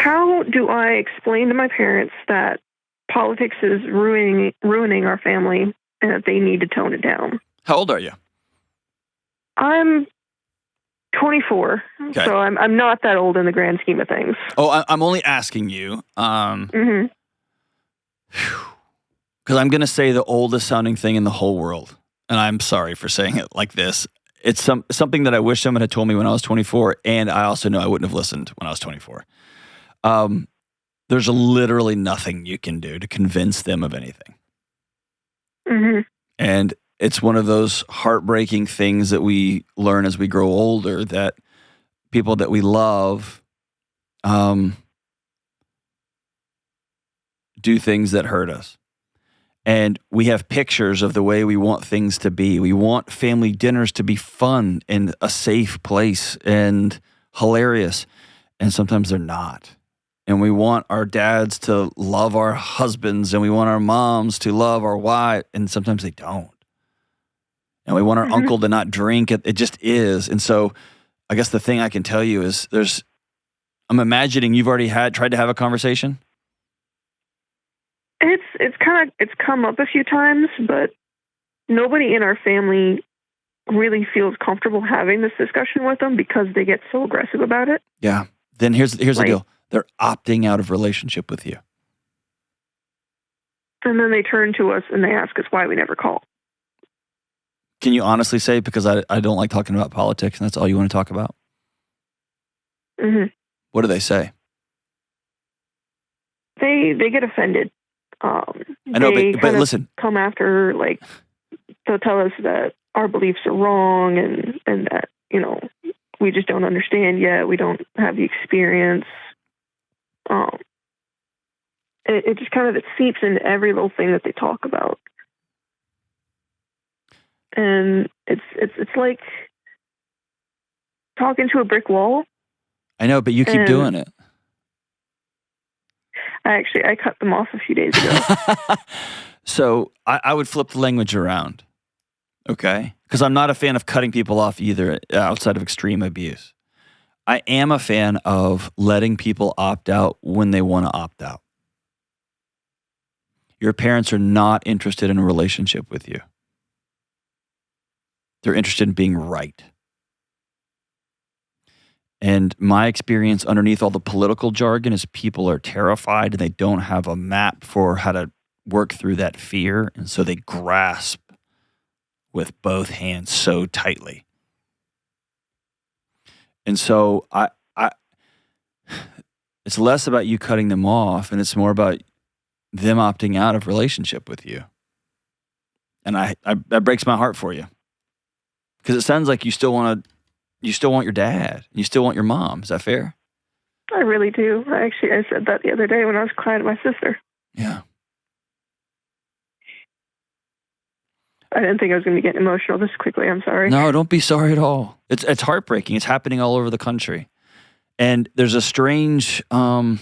how do I explain to my parents that politics is ruining our family and that they need to tone it down? How old are you? I'm 24, Okay. so I'm not that old in the grand scheme of things. Oh, I'm only asking you. Mm-hmm. Because I'm going to say the oldest sounding thing in the whole world. And I'm sorry for saying it like this. It's something that I wish someone had told me when I was 24. And I also know I wouldn't have listened when I was 24. There's literally nothing you can do to convince them of anything. Mm-hmm. And it's one of those heartbreaking things that we learn as we grow older, that people that we love do things that hurt us. And we have pictures of the way we want things to be. We want family dinners to be fun and a safe place and hilarious. And sometimes they're not. And we want our dads to love our husbands, and we want our moms to love our wife, and sometimes they don't. And we want our uncle to not drink. It just is. And so I guess the thing I can tell you is I'm imagining you've already tried to have a conversation. It's come up a few times, but nobody in our family really feels comfortable having this discussion with them because they get so aggressive about it. Yeah. Then here's the deal. They're opting out of relationship with you. And then they turn to us and they ask us why we never call. Can you honestly say, because I don't like talking about politics and that's all you want to talk about? Mm-hmm. What do they say? They get offended. I know, but listen. Come after, like, they'll tell us that our beliefs are wrong and that, we just don't understand yet. We don't have the experience. It just kind of seeps into every little thing that they talk about. And it's like talking to a brick wall. I know, but you keep doing it. I cut them off a few days ago. So I would flip the language around, okay? Because I'm not a fan of cutting people off either, outside of extreme abuse. I am a fan of letting people opt out when they want to opt out. Your parents are not interested in a relationship with you. They're interested in being right. And my experience underneath all the political jargon is people are terrified and they don't have a map for how to work through that fear. And so they grasp with both hands so tightly. And so it's less about you cutting them off and it's more about them opting out of relationship with you. And that breaks my heart for you. Because it sounds like you still want your dad. You still want your mom. Is that fair? I really do. I said that the other day when I was crying to my sister. Yeah. I didn't think I was going to be getting emotional this quickly. I'm sorry. No, don't be sorry at all. It's heartbreaking. It's happening all over the country. And there's a strange, I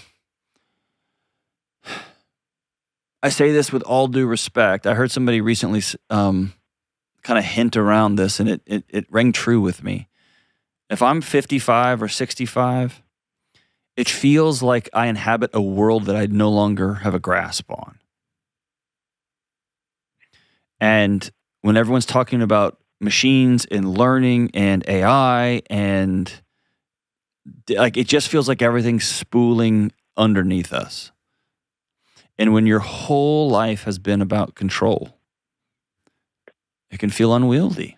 say this with all due respect. I heard somebody recently kind of hint around this, and it rang true with me. If I'm 55 or 65, it feels like I inhabit a world that I no longer have a grasp on. And when everyone's talking about machines and learning and AI and like, it just feels like everything's spooling underneath us. And when your whole life has been about control, it can feel unwieldy.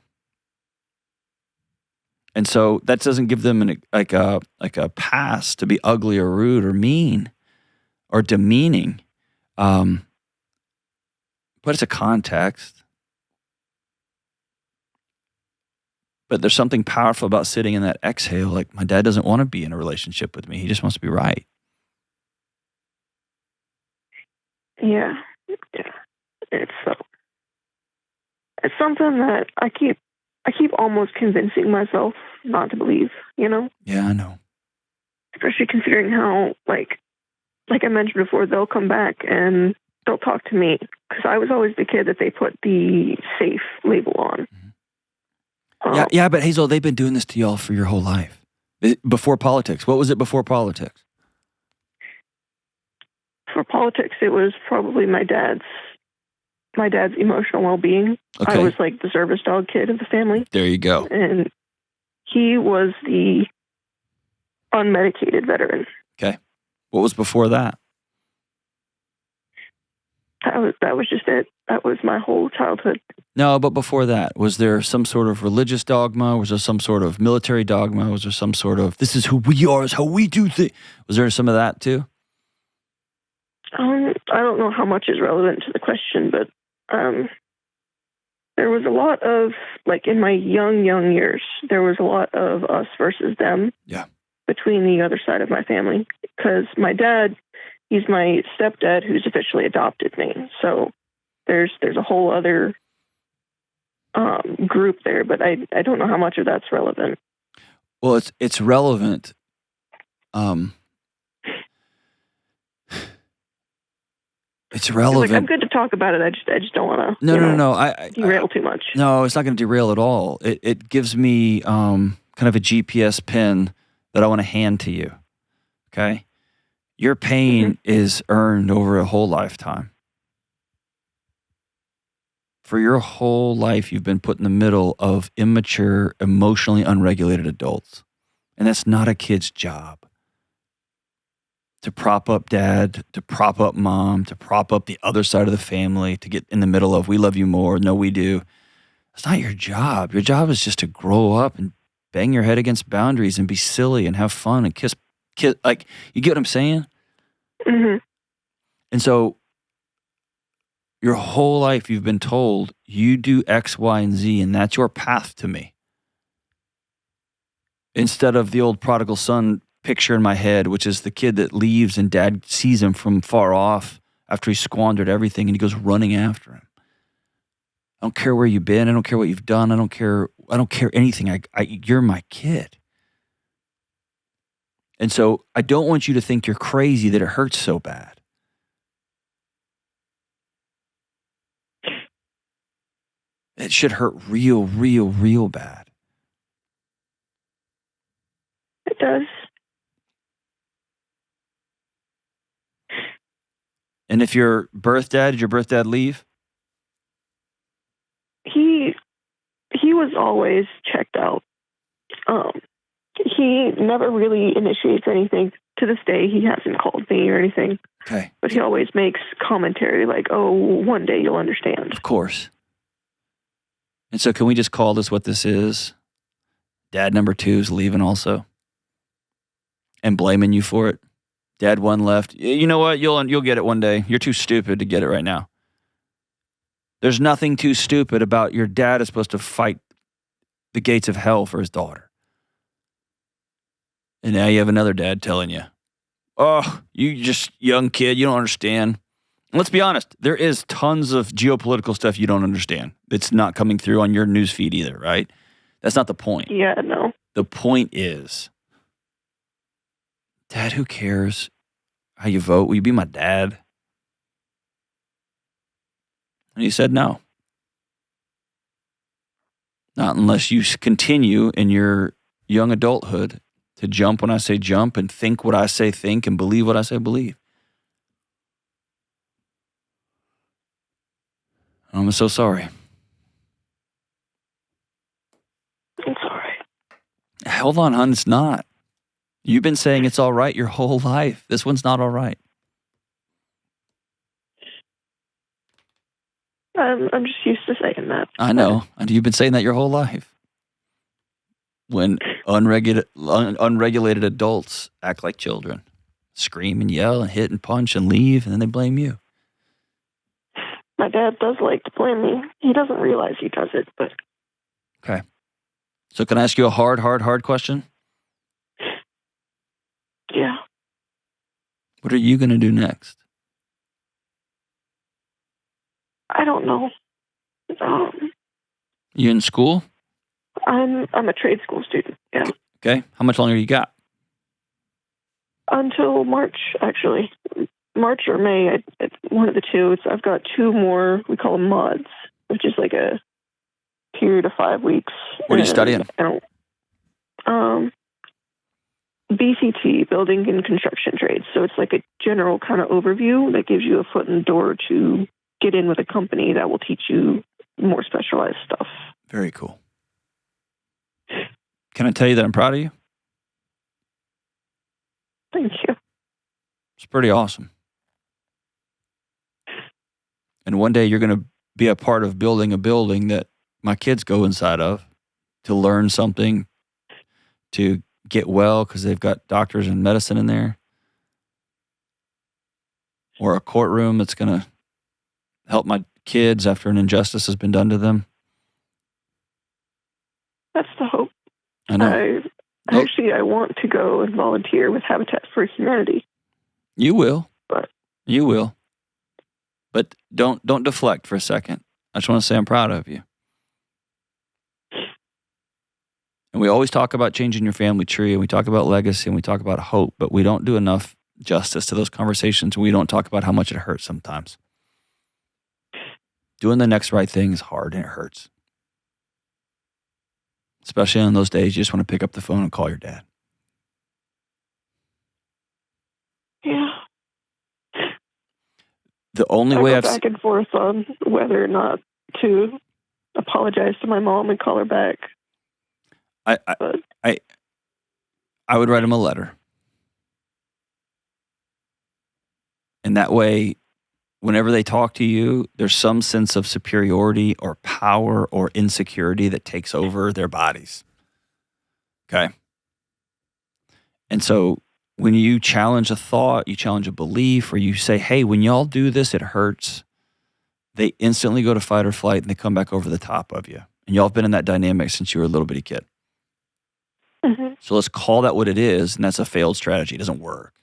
And so that doesn't give them a pass to be ugly or rude or mean or demeaning. But it's a context. But there's something powerful about sitting in that exhale. Like, my dad doesn't want to be in a relationship with me. He just wants to be right. Yeah. It's something that I keep almost convincing myself not to believe, Yeah, I know. Especially considering how, like I mentioned before, they'll come back and they'll talk to me because I was always the kid that they put the safe label on. Mm-hmm. Yeah, but Hazel, they've been doing this to y'all for your whole life. Before politics. What was it before politics? for politics, it was probably my dad's emotional well-being. Okay. I was like the service dog kid of the family. There you go. And he was the unmedicated veteran. Okay. What was before that? That was just it. That was my whole childhood. No, but before that, was there some sort of religious dogma? Was there some sort of military dogma? Was there some sort of, this is who we are, is how we do things? Was there some of that too? I don't know how much is relevant to the question, but there was a lot of, like in my young years, there was a lot of us versus them. Yeah. Between the other side of my family. Because my dad, he's my stepdad who's officially adopted me. So there's a whole other group there, but I don't know how much of that's relevant. Well, it's relevant. It's relevant. Like, I'm good to talk about it. I just don't want to. No. I derail too much. No, it's not going to derail at all. It gives me kind of a GPS pin that I want to hand to you. Okay, your pain is earned over a whole lifetime. For your whole life, you've been put in the middle of immature, emotionally unregulated adults. And that's not a kid's job. To prop up dad, to prop up mom, to prop up the other side of the family, to get in the middle of, we love you more, no, we do. It's not your job. Your job is just to grow up and bang your head against boundaries and be silly and have fun and kiss. Like, you get what I'm saying? Mm-hmm. And so, your whole life you've been told you do X, Y, and Z, and that's your path to me. Instead of the old prodigal son picture in my head, which is the kid that leaves and dad sees him from far off after he squandered everything and he goes running after him. I don't care where you've been. I don't care what you've done. I don't care anything. You're my kid. And so I don't want you to think you're crazy that it hurts so bad. It should hurt real, real, real bad. It does. And if your birth dad, did your birth dad leave? He was always checked out. He never really initiates anything. To this day, he hasn't called me or anything. Okay. But he always makes commentary like, oh, one day you'll understand. Of course. And so can we just call this what this is? Dad number 2 is leaving also. And blaming you for it. Dad 1 left. You know what? You'll get it one day. You're too stupid to get it right now. There's nothing too stupid about your dad is supposed to fight the gates of hell for his daughter. And now you have another dad telling you, oh, you just young kid, you don't understand. And let's be honest, there is tons of geopolitical stuff you don't understand. It's not coming through on your news feed either, right? That's not the point. Yeah, no. The point is, Dad, who cares how you vote? Will you be my dad? And he said no. Not unless you continue in your young adulthood to jump when I say jump and think what I say think and believe what I say believe. I'm so sorry. It's all right. Hold on, hon, it's not. You've been saying it's all right your whole life. This one's not all right. I'm just used to saying that. I know. And you've been saying that your whole life. When unregulated adults act like children, scream and yell and hit and punch and leave, and then they blame you. My dad does like to blame me. He doesn't realize he does it, but... Okay. So can I ask you a hard question? Yeah. What are you going to do next? I don't know. You in school? I'm a trade school student, yeah. Okay. How much longer you got? Until March, actually. March or May, it's one of the two. I've got 2 more, we call them mods, which is like a period of 5 weeks. What are you studying? BCT, Building and Construction Trades. So it's like a general kind of overview that gives you a foot in the door to get in with a company that will teach you more specialized stuff. Very cool. Can I tell you that I'm proud of you? Thank you. It's pretty awesome. And one day you're going to be a part of building a building that my kids go inside of to learn something, to get well because they've got doctors and medicine in there, or a courtroom that's going to help my kids after an injustice has been done to them. That's the hope. I know. Actually, I want to go and volunteer with Habitat for Humanity. You will. But you will. But don't deflect for a second. I just want to say I'm proud of you. And we always talk about changing your family tree, and we talk about legacy, and we talk about hope, but we don't do enough justice to those conversations. We don't talk about how much it hurts sometimes. Doing the next right thing is hard, and it hurts. Especially on those days, you just want to pick up the phone and call your dad. Yeah. The only way I go back and forth on whether or not to apologize to my mom and call her back. I would write him a letter. And that way, whenever they talk to you, there's some sense of superiority or power or insecurity that takes over their bodies. Okay? And so when you challenge a thought, you challenge a belief, or you say, hey, when y'all do this, it hurts, they instantly go to fight or flight and they come back over the top of you. And y'all have been in that dynamic since you were a little bitty kid. Mm-hmm. So let's call that what it is, and that's a failed strategy. It doesn't work.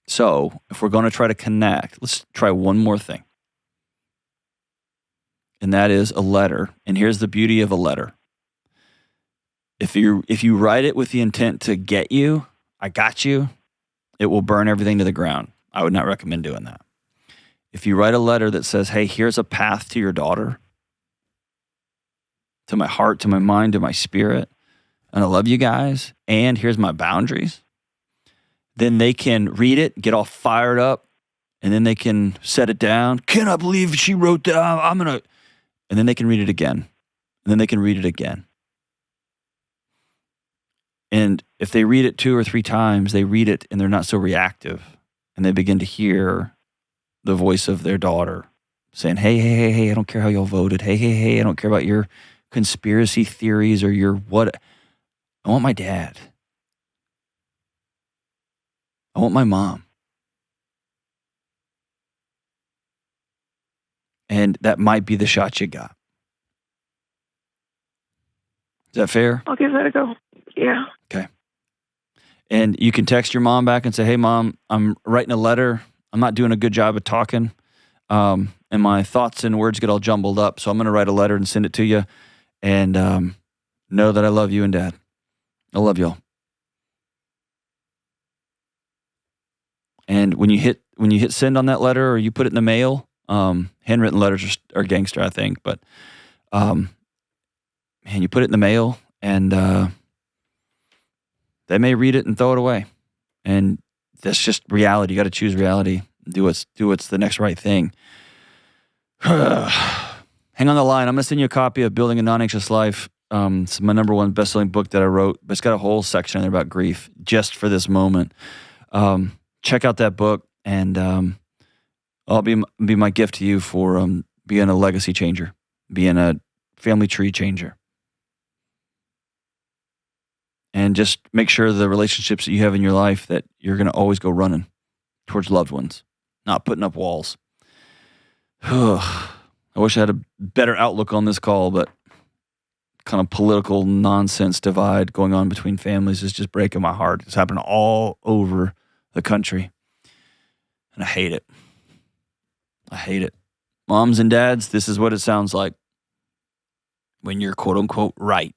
So if we're going to try to connect, let's try one more thing. And that is a letter. And here's the beauty of a letter. If you write it with the intent to get you, I got you, it will burn everything to the ground. I would not recommend doing that. If you write a letter that says, hey, here's a path to your daughter, to my heart, to my mind, to my spirit, and I love you guys, and here's my boundaries, then they can read it, get all fired up, and then they can set it down. Cannot believe she wrote that. And then they can read it again. And then they can read it again. And if they read it 2 or 3 times, they read it and they're not so reactive. And they begin to hear the voice of their daughter saying, hey, I don't care how y'all voted. Hey, I don't care about your conspiracy theories or your what. I want my dad. I want my mom. And that might be the shot you got. Is that fair? I'll give that a go. Yeah. Okay. And you can text your mom back and say, hey, Mom, I'm writing a letter. I'm not doing a good job of talking. And my thoughts and words get all jumbled up. So I'm going to write a letter and send it to you. And know that I love you and Dad. I love y'all. And when you hit send on that letter or you put it in the mail, handwritten letters are gangster, I think. But man, you put it in the mail and they may read it and throw it away. And that's just reality. You got to choose reality. Do what's the next right thing. Hang on the line. I'm going to send you a copy of Building a Non-Anxious Life. It's my number 1 best-selling book that I wrote, but it's got a whole section in there about grief just for this moment. Check out that book, and I'll be my gift to you for being a legacy changer, being a family tree changer. And just make sure the relationships that you have in your life that you're going to always go running towards loved ones, not putting up walls. I wish I had a better outlook on this call, but kind of political nonsense divide going on between families is just breaking my heart. It's happening all over the country. And I hate it. I hate it. Moms and dads, this is what it sounds like when you're quote unquote right.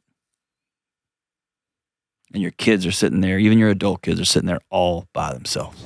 And your kids are sitting there, even your adult kids are sitting there all by themselves.